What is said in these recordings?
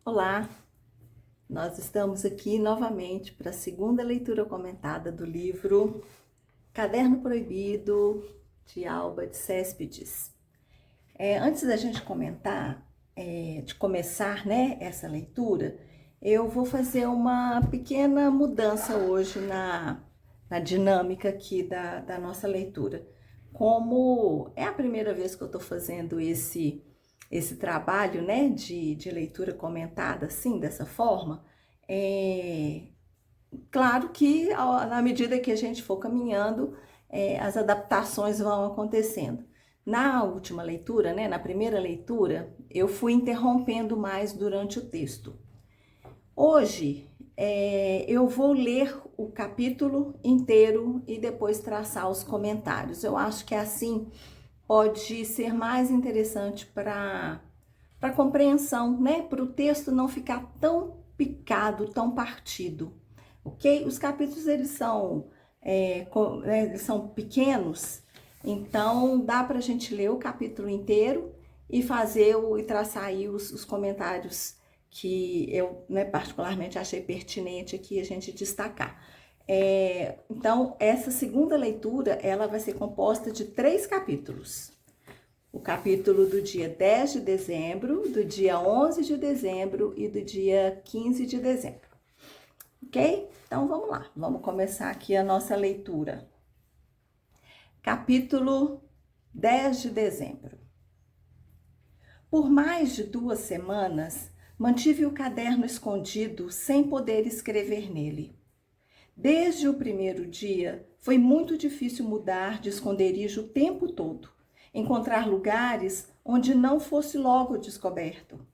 Olá, nós estamos aqui novamente para a segunda leitura comentada do livro Caderno Proibido, de Alba de Céspedes. Antes da gente começar essa leitura, eu vou fazer uma pequena mudança hoje na dinâmica aqui da nossa leitura. Como é a primeira vez que eu estou fazendo esse trabalho, de leitura comentada, assim, dessa forma, claro que na medida que a gente for caminhando, as adaptações vão acontecendo. Na última leitura, na primeira leitura, eu fui interrompendo mais durante o texto. Hoje, eu vou ler o capítulo inteiro e depois traçar os comentários. Eu acho que assim pode ser mais interessante para a compreensão, para o texto não ficar tão picado, tão partido, ok? Os capítulos, eles são pequenos, então dá para a gente ler o capítulo inteiro e traçar aí os comentários que eu, particularmente achei pertinente aqui a gente destacar. Então, essa segunda leitura, ela vai ser composta de 3 capítulos. O capítulo do dia 10 de dezembro, do dia 11 de dezembro e do dia 15 de dezembro. Ok? Então, vamos lá. Vamos começar aqui a nossa leitura. Capítulo 10 de dezembro. Por mais de 2 semanas, mantive o caderno escondido sem poder escrever nele. Desde o primeiro dia, foi muito difícil mudar de esconderijo o tempo todo, encontrar lugares onde não fosse logo descoberto.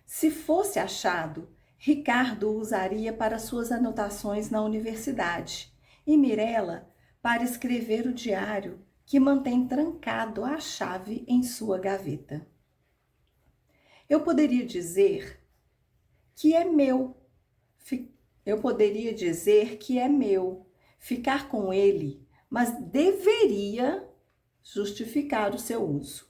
Se fosse achado, Ricardo o usaria para suas anotações na universidade e Mirella para escrever o diário que mantém trancado a chave em sua gaveta. Eu poderia dizer que é meu. Ficar com ele, mas deveria justificar o seu uso.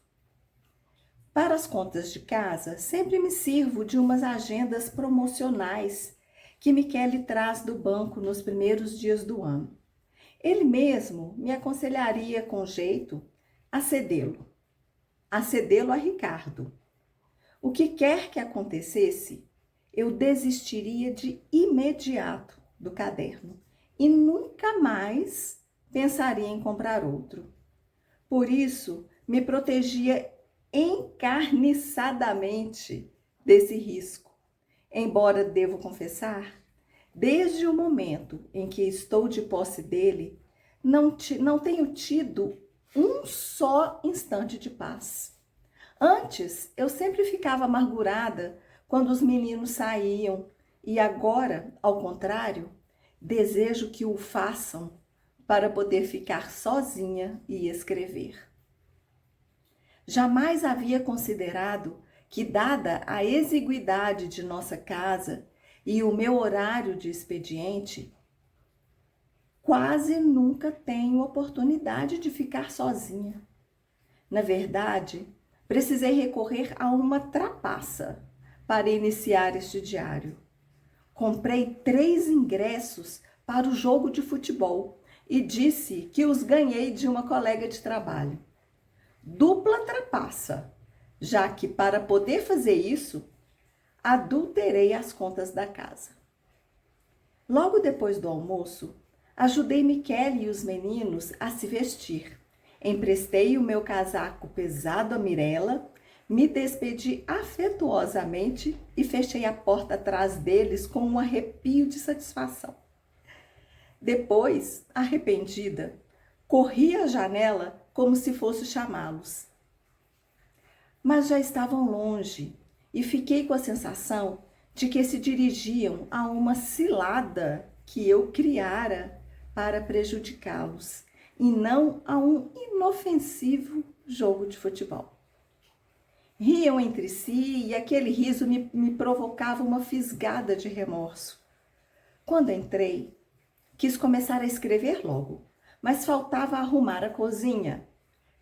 Para as contas de casa, sempre me sirvo de umas agendas promocionais que Michele traz do banco nos primeiros dias do ano. Ele mesmo me aconselharia com jeito a cedê-lo a Ricardo. O que quer que acontecesse, eu desistiria de imediato do caderno e nunca mais pensaria em comprar outro. Por isso, me protegia encarniçadamente desse risco. Embora devo confessar, desde o momento em que estou de posse dele, não tenho tido um só instante de paz. Antes, eu sempre ficava amargurada quando os meninos saíam e agora, ao contrário, desejo que o façam para poder ficar sozinha e escrever. Jamais havia considerado que, dada a exiguidade de nossa casa e o meu horário de expediente, quase nunca tenho oportunidade de ficar sozinha. Na verdade, precisei recorrer a uma trapaça para iniciar este diário. Comprei 3 ingressos para o jogo de futebol e disse que os ganhei de uma colega de trabalho. Dupla trapaça, já que para poder fazer isso, adulterei as contas da casa. Logo depois do almoço, ajudei Michele e os meninos a se vestir. Emprestei o meu casaco pesado a Mirella, me despedi afetuosamente e fechei a porta atrás deles com um arrepio de satisfação. Depois, arrependida, corri à janela como se fosse chamá-los. Mas já estavam longe e fiquei com a sensação de que se dirigiam a uma cilada que eu criara para prejudicá-los e não a um inofensivo jogo de futebol. Riam entre si e aquele riso me provocava uma fisgada de remorso. Quando entrei, quis começar a escrever logo, mas faltava arrumar a cozinha.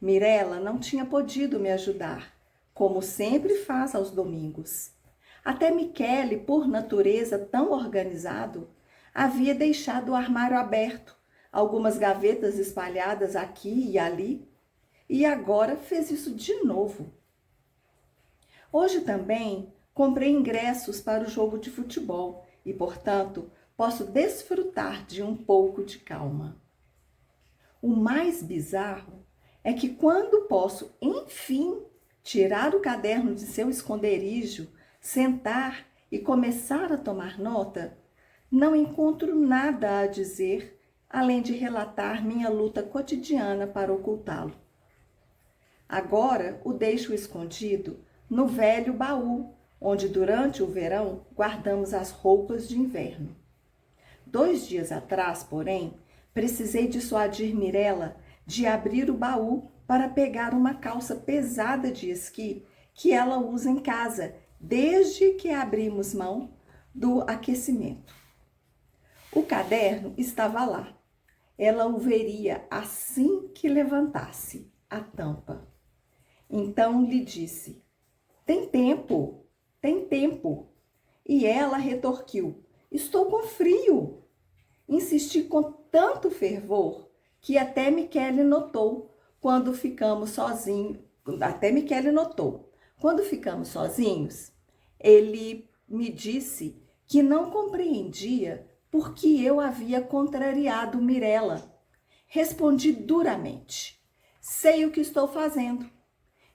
Mirella não tinha podido me ajudar, como sempre faz aos domingos. Até Michele, por natureza tão organizado, havia deixado o armário aberto, algumas gavetas espalhadas aqui e ali, e agora fez isso de novo. Hoje também comprei ingressos para o jogo de futebol e, portanto, posso desfrutar de um pouco de calma. O mais bizarro é que quando posso, enfim, tirar o caderno de seu esconderijo, sentar e começar a tomar nota, não encontro nada a dizer além de relatar minha luta cotidiana para ocultá-lo. Agora o deixo escondido no velho baú, onde durante o verão guardamos as roupas de inverno. 2 dias atrás, porém, precisei dissuadir Mirella de abrir o baú para pegar uma calça pesada de esqui que ela usa em casa desde que abrimos mão do aquecimento. O caderno estava lá. Ela o veria assim que levantasse a tampa. Então lhe disse: tem tempo, tem tempo. E ela retorquiu: estou com frio. Insisti com tanto fervor que até Michele notou quando ficamos sozinhos. Quando ficamos sozinhos, ele me disse que não compreendia por que eu havia contrariado Mirella. Respondi duramente: sei o que estou fazendo.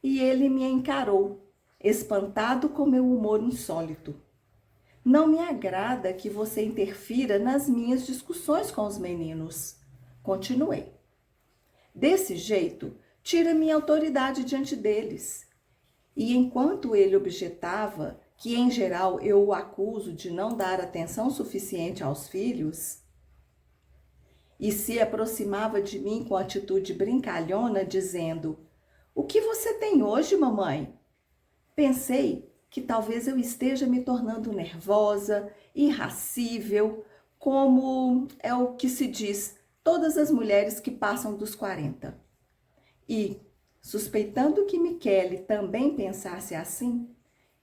E ele me encarou, espantado com meu humor insólito. Não me agrada que você interfira nas minhas discussões com os meninos. Continuei. Desse jeito, tira minha autoridade diante deles. E enquanto ele objetava que, em geral, eu o acuso de não dar atenção suficiente aos filhos, e se aproximava de mim com atitude brincalhona, dizendo: o que você tem hoje, mamãe? Pensei que talvez eu esteja me tornando nervosa, irascível, como é o que se diz todas as mulheres que passam dos 40. E, suspeitando que Michele também pensasse assim,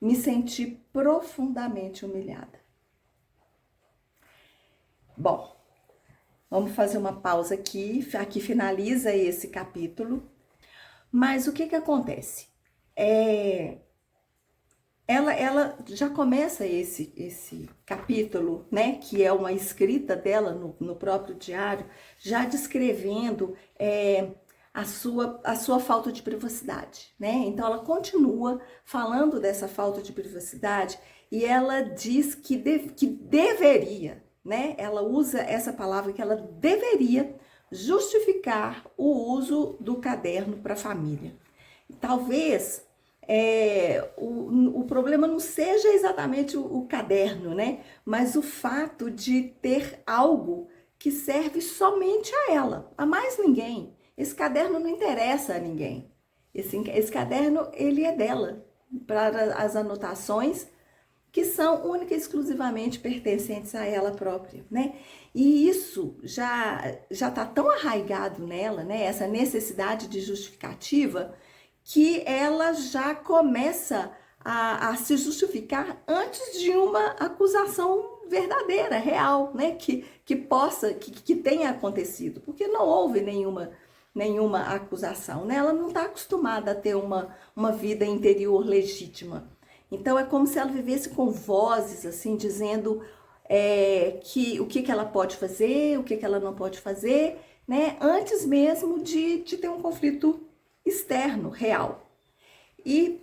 me senti profundamente humilhada. Bom, vamos fazer uma pausa aqui. Aqui finaliza esse capítulo. Mas o que acontece? Ela já começa esse capítulo, né, que é uma escrita dela no próprio diário, já descrevendo a sua falta de privacidade, né? Então ela continua falando dessa falta de privacidade e ela diz que deveria, né? Ela usa essa palavra que ela deveria justificar o uso do caderno para a família. Talvez o problema não seja exatamente o caderno, né? Mas o fato de ter algo que serve somente a ela, a mais ninguém. Esse caderno não interessa a ninguém. Esse caderno, ele é dela, para as anotações que são única e exclusivamente pertencentes a ela própria, né? E isso já está tão arraigado nela, né? Essa necessidade de justificativa, que ela já começa a se justificar antes de uma acusação verdadeira, real, né? Que tenha acontecido, porque não houve nenhuma acusação, né? Ela não está acostumada a ter uma vida interior legítima. Então é como se ela vivesse com vozes assim, dizendo o que ela pode fazer, o que ela não pode fazer, né? Antes mesmo de ter um conflito externo, real. E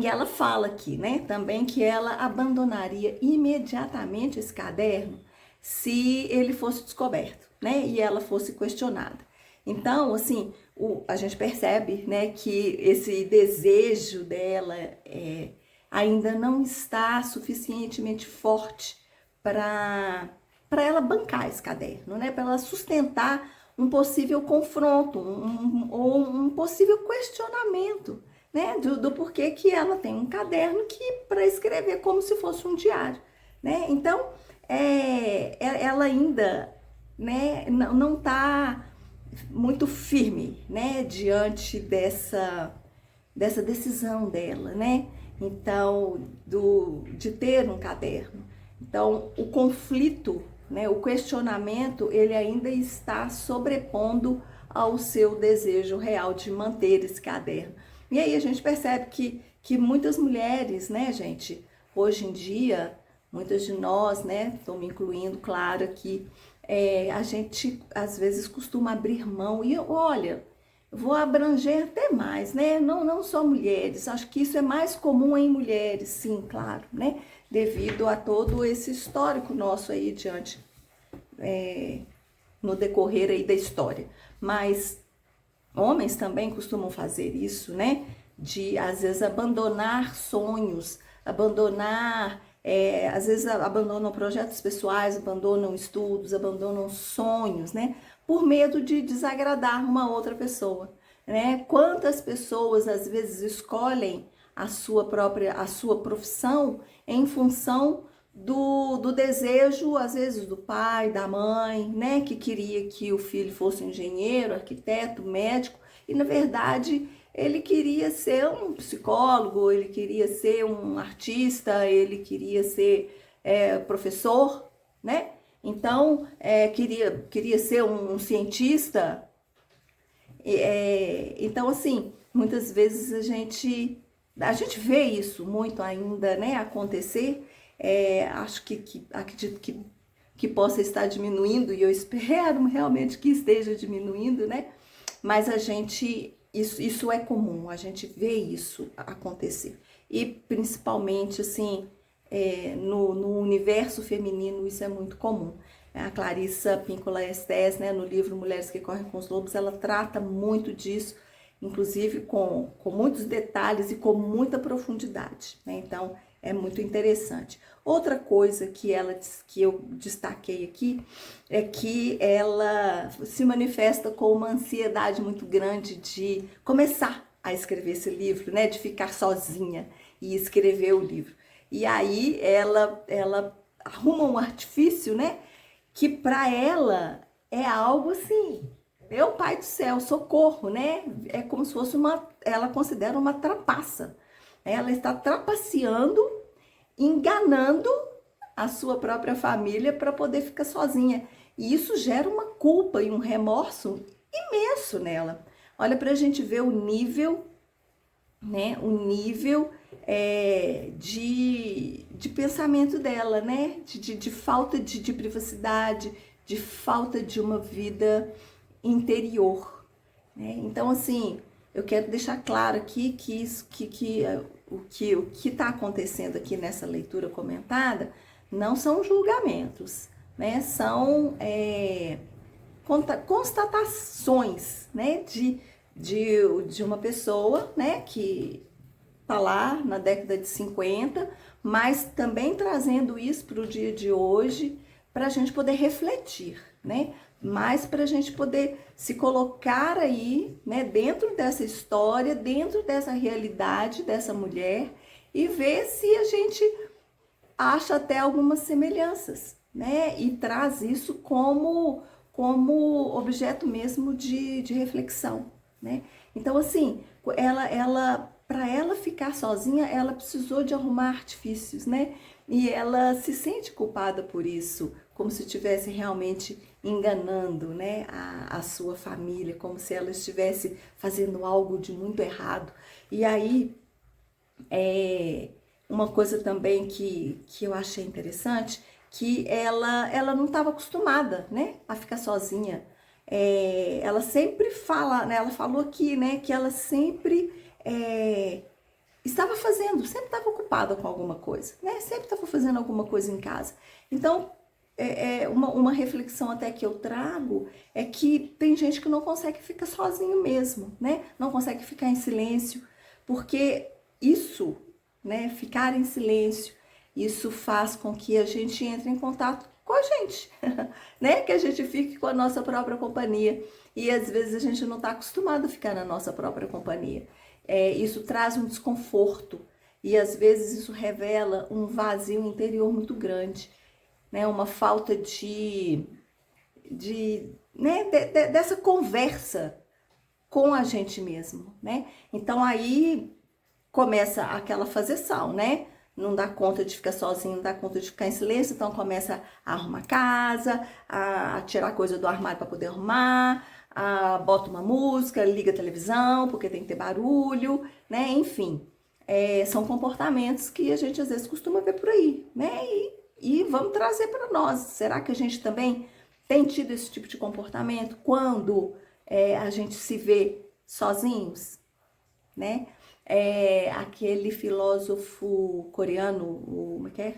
ela fala aqui, né, também que ela abandonaria imediatamente esse caderno se ele fosse descoberto, né, e ela fosse questionada. Então, assim, a gente percebe, né, que esse desejo dela ainda não está suficientemente forte para ela bancar esse caderno, né, para ela sustentar um possível confronto, ou um possível questionamento, né, do porquê que ela tem um caderno para escrever como se fosse um diário, né? Então, ela ainda, né, não está muito firme, né, diante dessa decisão dela, né? Então, de ter um caderno. Então, o conflito, né, o questionamento, ele ainda está sobrepondo ao seu desejo real de manter esse caderno. E aí a gente percebe que muitas mulheres, né, gente, hoje em dia, muitas de nós, né, estou me incluindo, claro, aqui, a gente às vezes costuma abrir mão e olha, vou abranger até mais, né? Não só mulheres, acho que isso é mais comum em mulheres, sim, claro, né? Devido a todo esse histórico nosso aí diante, no decorrer aí da história. Mas homens também costumam fazer isso, né? De às vezes abandonar sonhos, abandonar, às vezes abandonam projetos pessoais, abandonam estudos, abandonam sonhos, né? Por medo de desagradar uma outra pessoa, né? Quantas pessoas às vezes escolhem a sua profissão em função do desejo, às vezes, do pai, da mãe, né? Que queria que o filho fosse engenheiro, arquiteto, médico, e na verdade ele queria ser um psicólogo, ele queria ser um artista, ele queria ser professor, né? Então, queria ser um cientista. Então, assim, muitas vezes a gente vê isso muito ainda, né, acontecer. Acho acredito que possa estar diminuindo, e eu espero realmente que esteja diminuindo, né? Mas isso é comum, a gente vê isso acontecer. E principalmente, assim, no universo feminino, isso é muito comum. A Clarissa Pinkola Estés, né, no livro Mulheres que Correm com os Lobos, ela trata muito disso, inclusive com muitos detalhes e com muita profundidade, né? Então, é muito interessante. Outra coisa que eu destaquei aqui é que ela se manifesta com uma ansiedade muito grande de começar a escrever esse livro, né? De ficar sozinha e escrever o livro. E aí ela arruma um artifício, né? Que para ela é algo assim, meu pai do céu, socorro, né? É como se fosse ela considera uma trapaça. Ela está trapaceando, enganando a sua própria família para poder ficar sozinha. E isso gera uma culpa e um remorso imenso nela. Olha para a gente ver o nível, né? O nível de pensamento dela, né? De falta de privacidade, de falta de uma vida interior, né? Então, assim, eu quero deixar claro aqui que o que está acontecendo aqui nessa leitura comentada não são julgamentos, né? São constatações, né? De uma pessoa, né? Que tá lá na década de 50, mas também trazendo isso para o dia de hoje, para a gente poder refletir, né? Mas para a gente poder se colocar aí, né, dentro dessa história, dentro dessa realidade dessa mulher e ver se a gente acha até algumas semelhanças, né? E traz isso como objeto mesmo de reflexão, né? Então, assim, para ela ficar sozinha, ela precisou de arrumar artifícios, né? E ela se sente culpada por isso, como se estivesse realmente enganando, né, a sua família, como se ela estivesse fazendo algo de muito errado. E aí, uma coisa também que eu achei interessante, que ela não estava acostumada, né, a ficar sozinha. Ela sempre fala, né, ela falou aqui, né, que ela sempre estava fazendo, sempre estava ocupada com alguma coisa, né, sempre estava fazendo alguma coisa em casa. Então, uma reflexão até que eu trago é que tem gente que não consegue ficar sozinho mesmo, né, não consegue ficar em silêncio, porque isso, né, ficar em silêncio, isso faz com que a gente entre em contato com a gente, né? Que a gente fique com a nossa própria companhia. E às vezes a gente não está acostumado a ficar na nossa própria companhia. Isso traz um desconforto e às vezes isso revela um vazio interior muito grande, né? Uma falta né? Dessa conversa com a gente mesmo, né? Então aí começa aquela fazeção, né? Não dá conta de ficar sozinho, não dá conta de ficar em silêncio, então começa a arrumar casa, a tirar coisa do armário para poder arrumar, bota uma música, liga a televisão, porque tem que ter barulho, né? Enfim, são comportamentos que a gente às vezes costuma ver por aí, né? E vamos trazer para nós. Será que a gente também tem tido esse tipo de comportamento quando a gente se vê sozinhos, né? Aquele filósofo coreano, como é que é?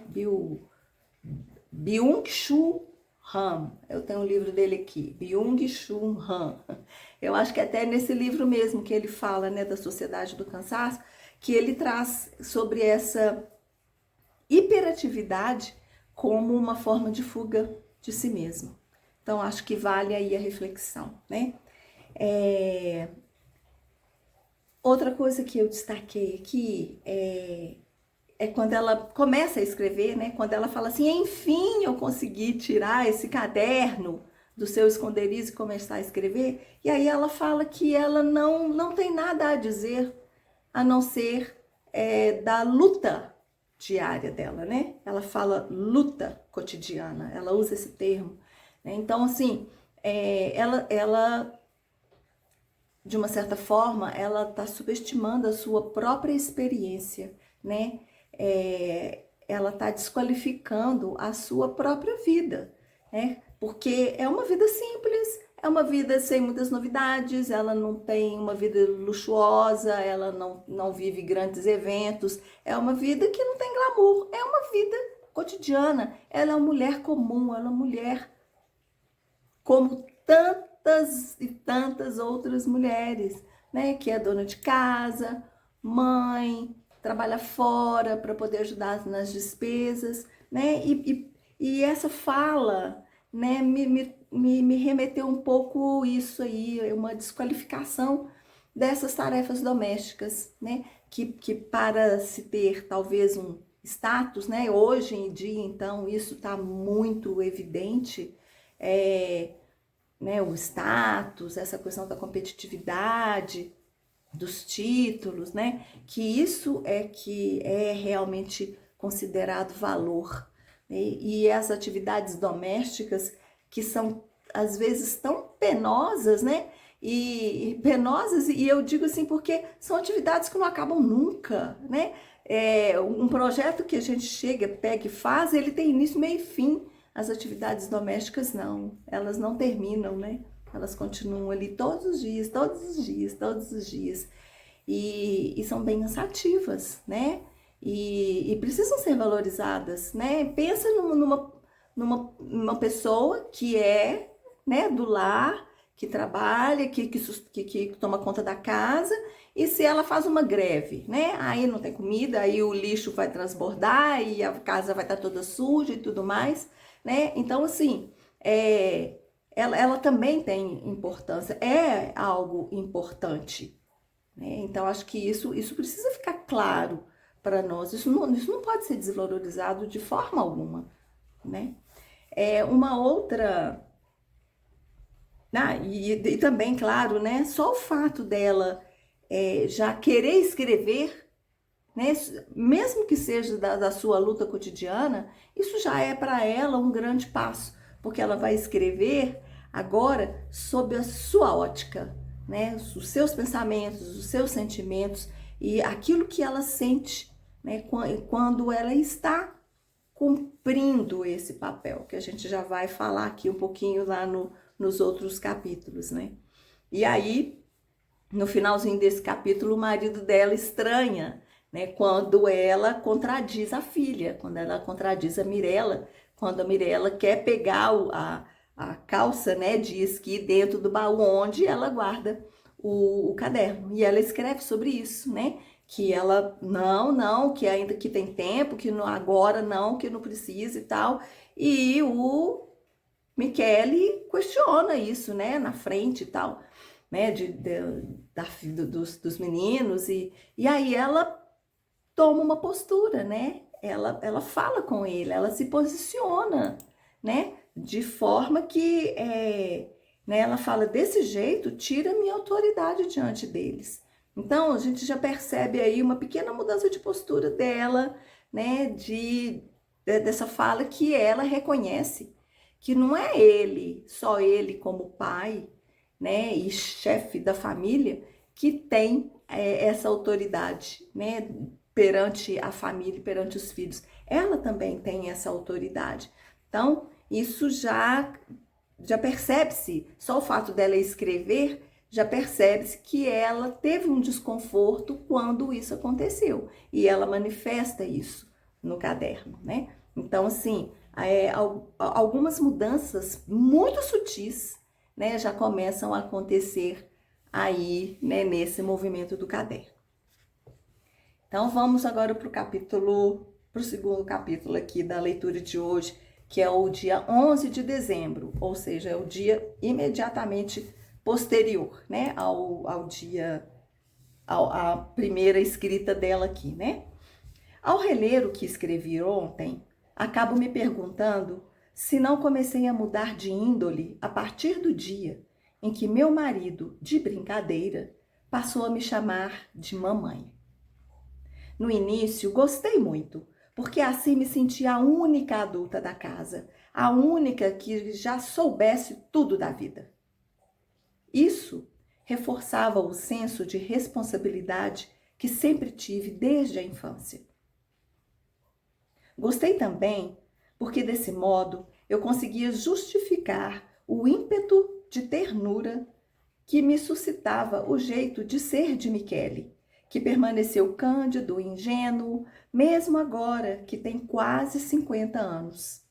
Byung-Chul Han. Eu tenho um livro dele aqui, Byung-Chul Han. Eu acho que até nesse livro mesmo que ele fala, né, da sociedade do cansaço, que ele traz sobre essa hiperatividade como uma forma de fuga de si mesmo. Então, acho que vale aí a reflexão, né? Outra coisa que eu destaquei aqui é quando ela começa a escrever, né? Quando ela fala assim, enfim, eu consegui tirar esse caderno do seu esconderijo e começar a escrever. E aí ela fala que ela não tem nada a dizer a não ser da luta diária dela, né? Ela fala luta cotidiana, ela usa esse termo, né? Então, assim, ela de uma certa forma, ela está subestimando a sua própria experiência, né? Ela está desqualificando a sua própria vida, né? Porque é uma vida simples, é uma vida sem muitas novidades, ela não tem uma vida luxuosa, ela não vive grandes eventos, é uma vida que não tem glamour, é uma vida cotidiana. Ela é uma mulher comum, ela é uma mulher como tantas e tantas outras mulheres, né? Que é dona de casa, mãe, trabalha fora para poder ajudar nas despesas, né? E essa fala, né, me remeteu um pouco isso aí, uma desqualificação dessas tarefas domésticas, né? Que para se ter talvez um status, né? Hoje em dia, então, isso está muito evidente, né, o status, essa questão da competitividade, dos títulos, né? Que isso é que é realmente considerado valor, né? E as atividades domésticas que são às vezes tão penosas, né? E penosas, e eu digo assim porque são atividades que não acabam nunca, né? Um projeto que a gente chega, pega e faz, ele tem início, meio e fim. As atividades domésticas não, elas não terminam, né? Elas continuam ali todos os dias, todos os dias, todos os dias. E são bem cansativas, né? E precisam ser valorizadas, né? Pensa numa pessoa que né, do lar, que trabalha, que toma conta da casa, e se ela faz uma greve, né? Aí não tem comida, aí o lixo vai transbordar, e a casa vai estar toda suja e tudo mais, né? Então, assim, ela também tem importância, é algo importante, né? Então, acho que isso precisa ficar claro para nós, isso não pode ser desvalorizado de forma alguma, né? Uma outra... e também, claro, né? Só o fato dela já querer escrever, né? Mesmo que seja da sua luta cotidiana, isso já é para ela um grande passo, porque ela vai escrever agora sob a sua ótica, né? Os seus pensamentos, os seus sentimentos e aquilo que ela sente, né? Quando ela está cumprindo esse papel, que a gente já vai falar aqui um pouquinho lá nos outros capítulos, né? E aí, no finalzinho desse capítulo, o marido dela estranha, né? Quando ela contradiz a filha, quando ela contradiz a Mirella, quando a Mirella quer pegar a calça, né, de esqui dentro do baú onde ela guarda o caderno. E ela escreve sobre isso, né? Que ela, não, que ainda que tem tempo, que não, agora não, que não precisa e tal. E o Michele questiona isso, né, na frente e tal, né, dos meninos. E aí ela toma uma postura, né? Ela fala com ele, ela se posiciona, né? De forma que né, ela fala desse jeito, tira minha autoridade diante deles, Então, a gente já percebe aí uma pequena mudança de postura dela, né, dessa fala que ela reconhece que não é ele, só ele como pai, né, e chefe da família, que tem essa autoridade, né, perante a família, perante os filhos. Ela também tem essa autoridade. Então, isso já percebe-se, só o fato dela escrever, já percebe-se que ela teve um desconforto quando isso aconteceu. E ela manifesta isso no caderno, né? Então, assim, algumas mudanças muito sutis, né, já começam a acontecer aí, né, nesse movimento do caderno. Então, vamos agora para o segundo capítulo aqui da leitura de hoje, que é o dia 11 de dezembro, ou seja, é o dia imediatamente posterior, né, à primeira escrita dela aqui, né? Ao reler o que escrevi ontem, acabo me perguntando se não comecei a mudar de índole a partir do dia em que meu marido, de brincadeira, passou a me chamar de mamãe. No início, gostei muito, porque assim me sentia a única adulta da casa, a única que já soubesse tudo da vida. Isso reforçava o senso de responsabilidade que sempre tive desde a infância. Gostei também porque, desse modo, eu conseguia justificar o ímpeto de ternura que me suscitava o jeito de ser de Michele, que permaneceu cândido e ingênuo, mesmo agora que tem quase 50 anos.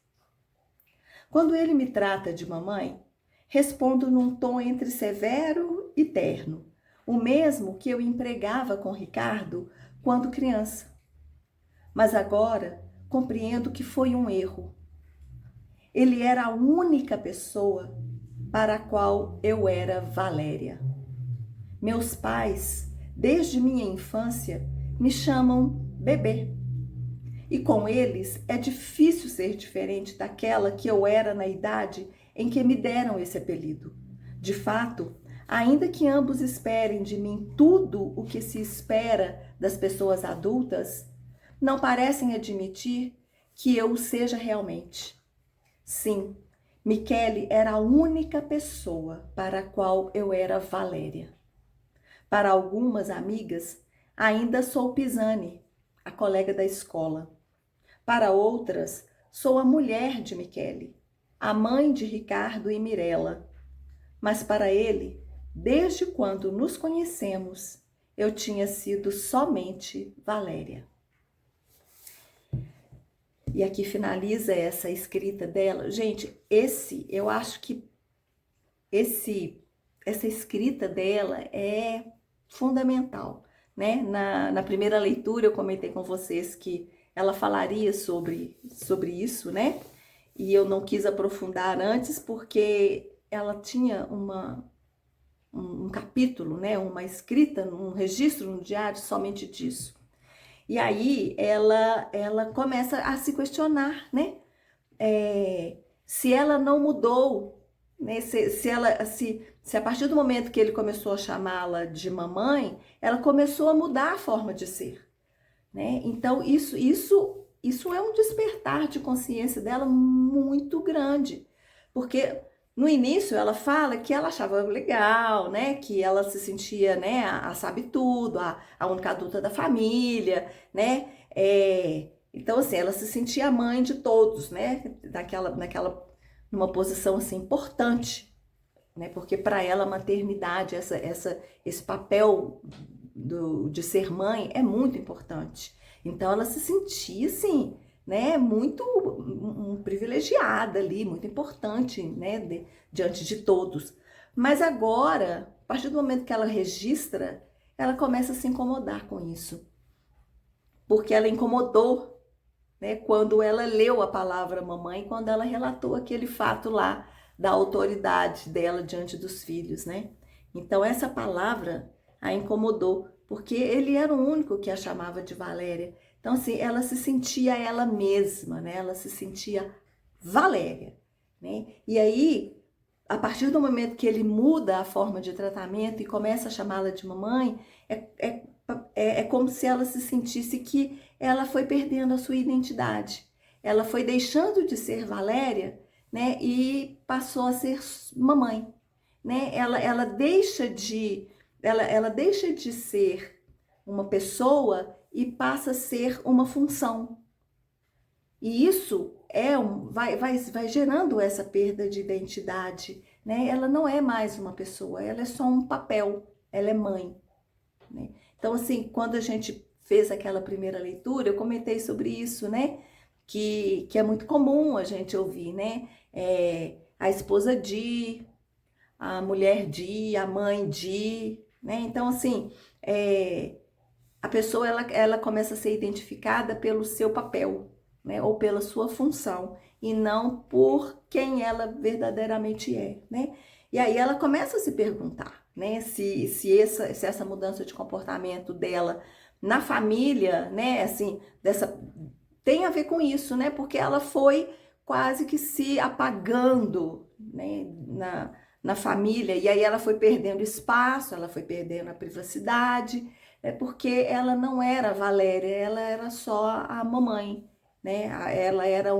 Quando ele me trata de mamãe, respondo num tom entre severo e terno, o mesmo que eu empregava com Ricardo quando criança. Mas agora compreendo que foi um erro. Ele era a única pessoa para a qual eu era Valéria. Meus pais, desde minha infância, me chamam bebê. E com eles é difícil ser diferente daquela que eu era na idade em que me deram esse apelido. De fato, ainda que ambos esperem de mim tudo o que se espera das pessoas adultas, não parecem admitir que eu o seja realmente. Sim, Michele era a única pessoa para a qual eu era Valéria. Para algumas amigas, ainda sou Pisani, a colega da escola. Para outras, sou a mulher de Michele, a mãe de Ricardo e Mirella. Mas para ele, desde quando nos conhecemos, eu tinha sido somente Valéria. E aqui finaliza essa escrita dela. Gente, eu acho que essa escrita dela é fundamental, né? Na primeira leitura eu comentei com vocês que ela falaria sobre isso, né? E eu não quis aprofundar antes porque ela tinha um capítulo, né? Uma escrita, um registro no diário somente disso. E aí ela começa a se questionar, né? Se ela não mudou, né? Se a partir do momento que ele começou a chamá-la de mamãe, ela começou a mudar a forma de ser, né? Então isso é um despertar de consciência dela muito grande, porque no início ela fala que ela achava legal, né? Que ela se sentia, né? A sabe tudo, a única adulta da família, né? Então assim, ela se sentia a mãe de todos, né? Numa posição assim importante, né? Porque para ela a maternidade, esse papel de ser mãe é muito importante. Então ela se sentia assim, né, muito privilegiada ali, muito importante, né, diante de todos. Mas agora, a partir do momento que ela registra, ela começa a se incomodar com isso. Porque ela incomodou, né, quando ela leu a palavra mamãe, quando ela relatou aquele fato lá da autoridade dela diante dos filhos, né? Então essa palavra a incomodou, porque ele era o único que a chamava de Valéria. Então, assim, ela se sentia ela mesma, né? Ela se sentia Valéria, né? E aí, a partir do momento que ele muda a forma de tratamento e começa a chamá-la de mamãe, é como se ela se sentisse que ela foi perdendo a sua identidade. Ela foi deixando de ser Valéria, né, e passou a ser mamãe, né? Ela deixa de ser uma pessoa e passa a ser uma função. E isso vai gerando essa perda de identidade, né? Ela não é mais uma pessoa, ela é só um papel, ela é mãe, né? Então, assim, quando a gente fez aquela primeira leitura, eu comentei sobre isso, né? Que é muito comum a gente ouvir, né? A esposa de, a mulher de, a mãe de, né? Então, assim, a pessoa ela começa a ser identificada pelo seu papel, né? Ou pela sua função, e não por quem ela verdadeiramente é, né? E aí ela começa a se perguntar, né? Se essa mudança de comportamento dela na família, né? Assim, tem a ver com isso, né? Porque ela foi quase que se apagando, né? Na família, e aí ela foi perdendo espaço, ela foi perdendo a privacidade, porque ela não era a Valéria, ela era só a mamãe, né? Ela era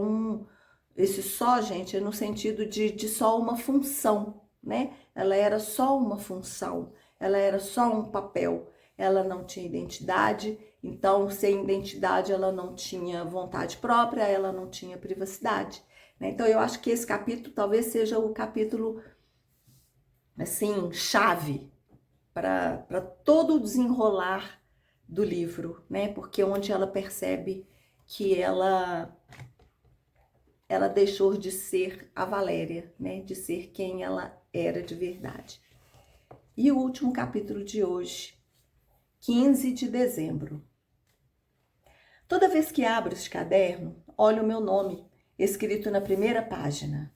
esse só, gente, é no sentido de só uma função, né? Ela era só uma função, ela era só um papel, ela não tinha identidade, então, sem identidade, ela não tinha vontade própria, ela não tinha privacidade, né? Então, eu acho que esse capítulo talvez seja o capítulo, assim, chave para todo o desenrolar do livro, né? Porque é onde ela percebe que ela deixou de ser a Valéria, né? De ser quem ela era de verdade. E o último capítulo de hoje, 15 de dezembro. Toda vez que abro este caderno, olho o meu nome, escrito na primeira página.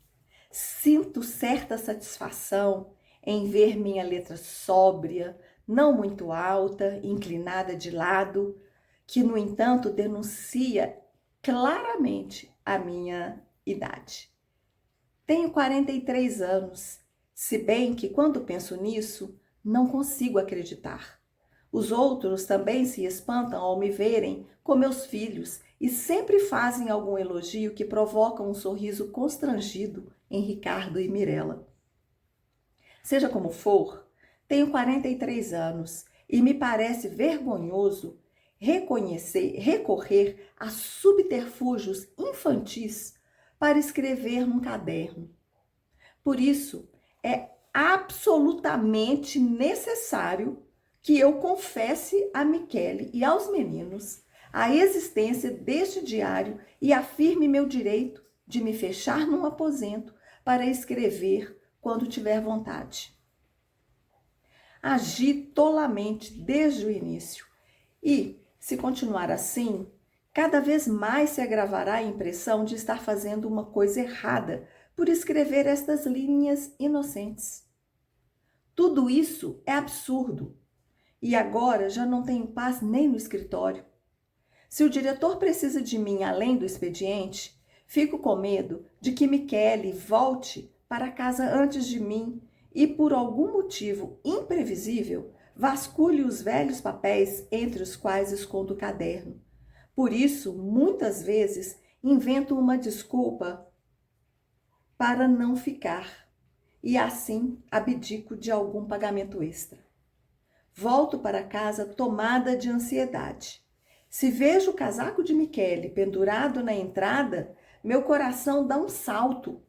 Sinto certa satisfação em ver minha letra sóbria, não muito alta, inclinada de lado, que, no entanto, denuncia claramente a minha idade. Tenho 43 anos, se bem que, quando penso nisso, não consigo acreditar. Os outros também se espantam ao me verem com meus filhos e sempre fazem algum elogio que provoca um sorriso constrangido em Ricardo e Mirella. Seja como for, tenho 43 anos e me parece vergonhoso recorrer a subterfúgios infantis para escrever num caderno. Por isso, é absolutamente necessário que eu confesse a Michele e aos meninos a existência deste diário e afirme meu direito de me fechar num aposento para escrever quando tiver vontade. Agi tolamente desde o início e, se continuar assim, cada vez mais se agravará a impressão de estar fazendo uma coisa errada por escrever estas linhas inocentes. Tudo isso é absurdo e agora já não tenho paz nem no escritório. Se o diretor precisa de mim além do expediente, fico com medo de que Michele volte para casa antes de mim e, por algum motivo imprevisível, vasculhe os velhos papéis entre os quais escondo o caderno. Por isso, muitas vezes, invento uma desculpa para não ficar e assim abdico de algum pagamento extra. Volto para casa tomada de ansiedade. Se vejo o casaco de Michele pendurado na entrada, meu coração dá um salto.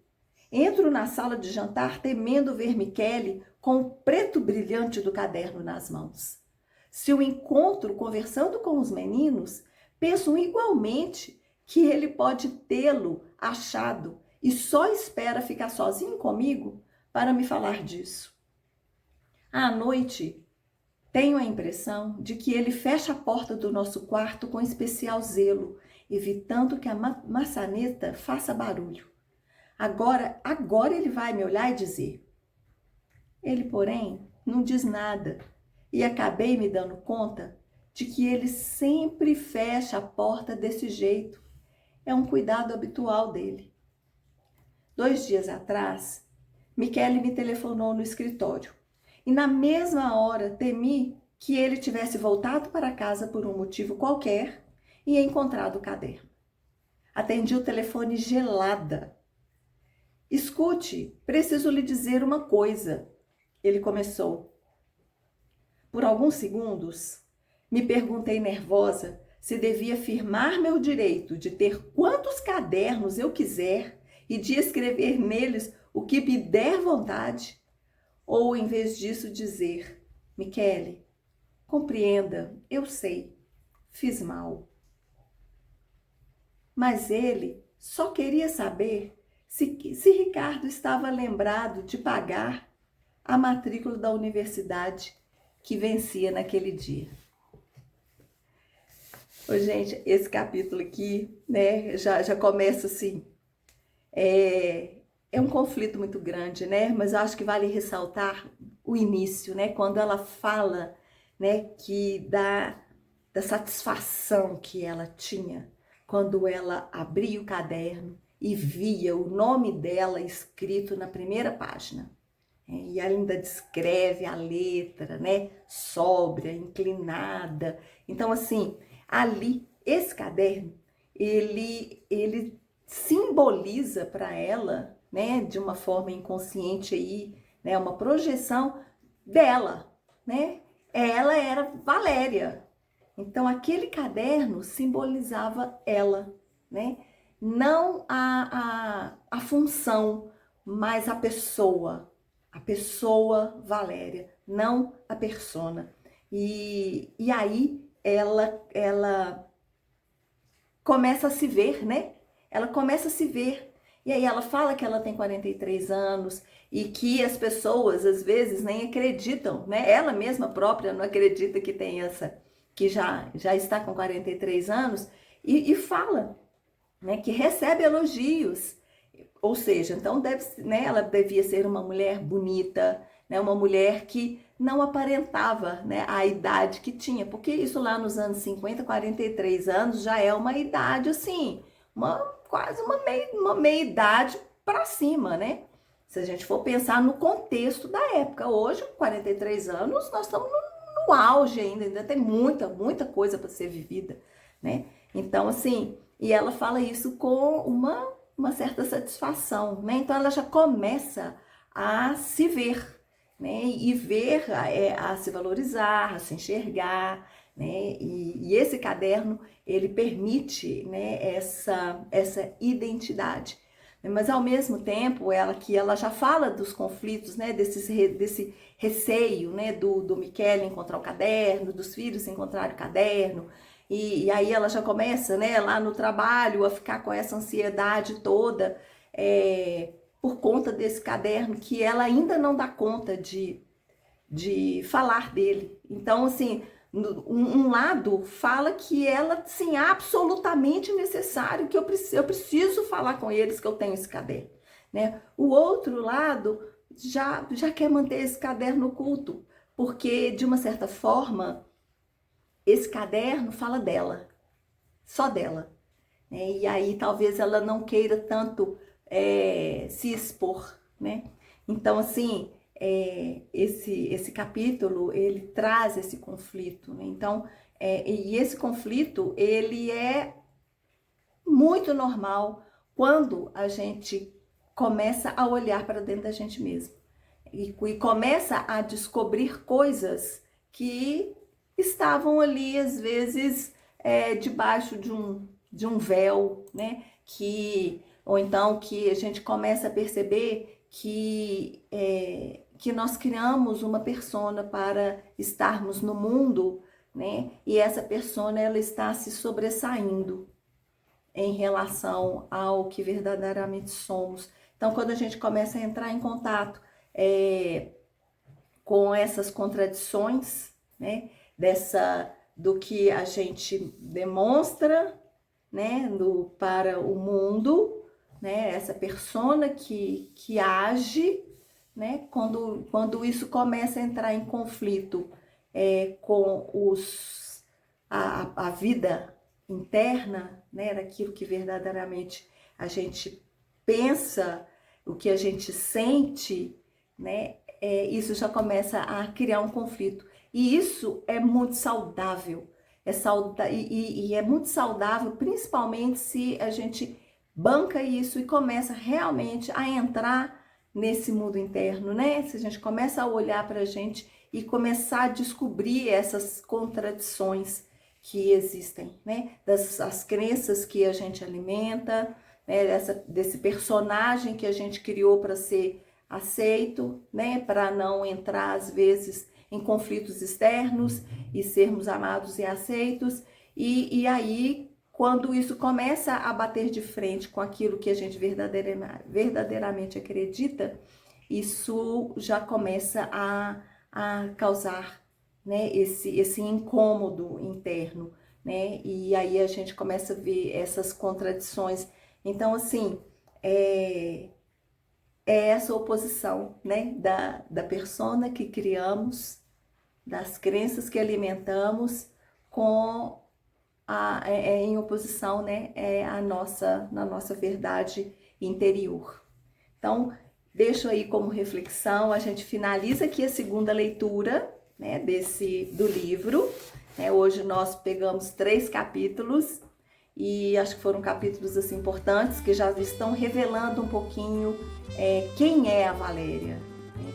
Entro na sala de jantar temendo ver Michele com o preto brilhante do caderno nas mãos. Se o encontro conversando com os meninos, penso igualmente que ele pode tê-lo achado e só espera ficar sozinho comigo para me falar disso. À noite, tenho a impressão de que ele fecha a porta do nosso quarto com especial zelo, evitando que a maçaneta faça barulho. Agora ele vai me olhar e dizer. Ele, porém, não diz nada e acabei me dando conta de que ele sempre fecha a porta desse jeito. É um cuidado habitual dele. 2 dias atrás, Michele me telefonou no escritório e na mesma hora temi que ele tivesse voltado para casa por um motivo qualquer e encontrado o caderno. Atendi o telefone gelada. Escute, preciso lhe dizer uma coisa. Ele começou. Por alguns segundos, me perguntei nervosa se devia firmar meu direito de ter quantos cadernos eu quiser e de escrever neles o que me der vontade, ou em vez disso dizer, Michele, compreenda, eu sei, fiz mal. Mas ele só queria saber se Ricardo estava lembrado de pagar a matrícula da universidade que vencia naquele dia. Ô, gente, esse capítulo aqui, né, já começa assim, é um conflito muito grande, né, mas eu acho que vale ressaltar o início, né, quando ela fala, né, da satisfação que ela tinha quando ela abria o caderno e via o nome dela escrito na primeira página. E ainda descreve a letra, né, sóbria, inclinada. Então, assim, ali, esse caderno, ele simboliza para ela, né, de uma forma inconsciente aí, né, uma projeção dela, né? Ela era Valéria. Então, aquele caderno simbolizava ela, né? Não a função, mas a pessoa Valéria, não a persona. E aí ela começa a se ver, né? Ela começa a se ver. E aí ela fala que ela tem 43 anos e que as pessoas às vezes nem acreditam, né? Ela mesma própria não acredita que tem que já está com 43 anos e fala, né, que recebe elogios. Ou seja, então né, ela devia ser uma mulher bonita, né, uma mulher que não aparentava, né, a idade que tinha, porque isso lá nos anos 50, 43 anos já é uma idade assim, quase uma meia idade para cima, né? Se a gente for pensar no contexto da época, hoje, 43 anos, nós estamos no auge ainda tem muita coisa para ser vivida, né? Então, assim, e ela fala isso com uma certa satisfação, né? Então ela já começa a se ver, né? E ver, a se valorizar, a se enxergar, né? E esse caderno, ele permite, né, essa identidade. Mas ao mesmo tempo, ela já fala dos conflitos, né, desse receio, né, do Michele encontrar o caderno, dos filhos encontrarem o caderno, e aí ela já começa, né, lá no trabalho a ficar com essa ansiedade toda, por conta desse caderno que ela ainda não dá conta de falar dele. Então, assim, um lado fala que ela, sim, é absolutamente necessário, que eu preciso falar com eles que eu tenho esse caderno, né? O outro lado já quer manter esse caderno oculto, porque, de uma certa forma, esse caderno fala dela, só dela, né? E aí talvez ela não queira tanto se expor, né? Então, assim, esse capítulo, ele traz esse conflito, né? Então, e esse conflito, ele é muito normal quando a gente começa a olhar para dentro da gente mesmo e começa a descobrir coisas que estavam ali, às vezes, debaixo de um véu, né? Ou então que a gente começa a perceber que nós criamos uma persona para estarmos no mundo, né? E essa persona, ela está se sobressaindo em relação ao que verdadeiramente somos. Então, quando a gente começa a entrar em contato com essas contradições, né, do que a gente demonstra, né, para o mundo, né, essa persona que age, né, quando isso começa a entrar em conflito com a vida interna, né, daquilo que verdadeiramente a gente pensa, o que a gente sente, né, isso já começa a criar um conflito. E isso é muito saudável. E é muito saudável, principalmente se a gente banca isso e começa realmente a entrar nesse mundo interno, né? Se a gente começa a olhar para a gente e começar a descobrir essas contradições que existem, né? As crenças que a gente alimenta, né? Desse personagem que a gente criou para ser aceito, né? Para não entrar às vezes em conflitos externos e sermos amados e aceitos. E aí, quando isso começa a bater de frente com aquilo que a gente verdadeiramente acredita, isso já começa a causar, né, esse incômodo interno, né? E aí a gente começa a ver essas contradições. Então, assim, é essa oposição, né, da persona que criamos, das crenças que alimentamos, com em oposição, né, na nossa verdade interior. Então, deixo aí como reflexão, a gente finaliza aqui a segunda leitura, né, do livro. Né? Hoje nós pegamos 3 capítulos e acho que foram capítulos assim, importantes, que já estão revelando um pouquinho quem é a Valéria. Né?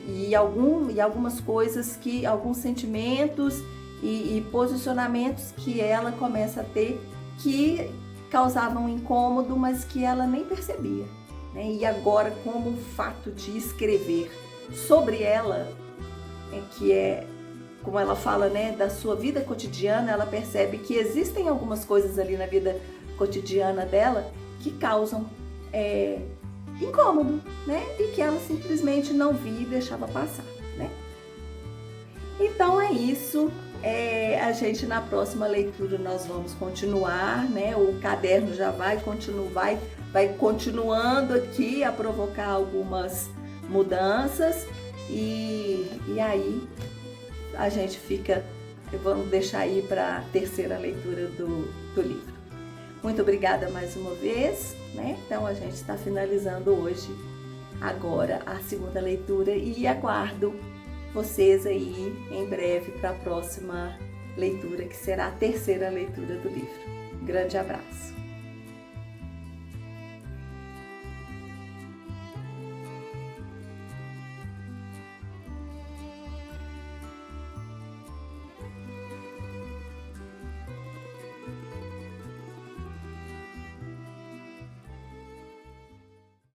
E algumas coisas, alguns sentimentos e posicionamentos que ela começa a ter que causavam incômodo, mas que ela nem percebia. Né? E agora, como o fato de escrever sobre ela, que é, como ela fala, né, da sua vida cotidiana, ela percebe que existem algumas coisas ali na vida cotidiana dela que causam incômodo, né? E que ela simplesmente não via e deixava passar, né? Então é isso. A gente na próxima leitura nós vamos continuar, né? O caderno já vai continuando aqui a provocar algumas mudanças e aí a gente vamos deixar aí para a terceira leitura do livro. Muito obrigada mais uma vez, né? Então a gente está finalizando hoje, agora, a segunda leitura e aguardo vocês aí em breve para a próxima leitura, que será a terceira leitura do livro. Grande abraço!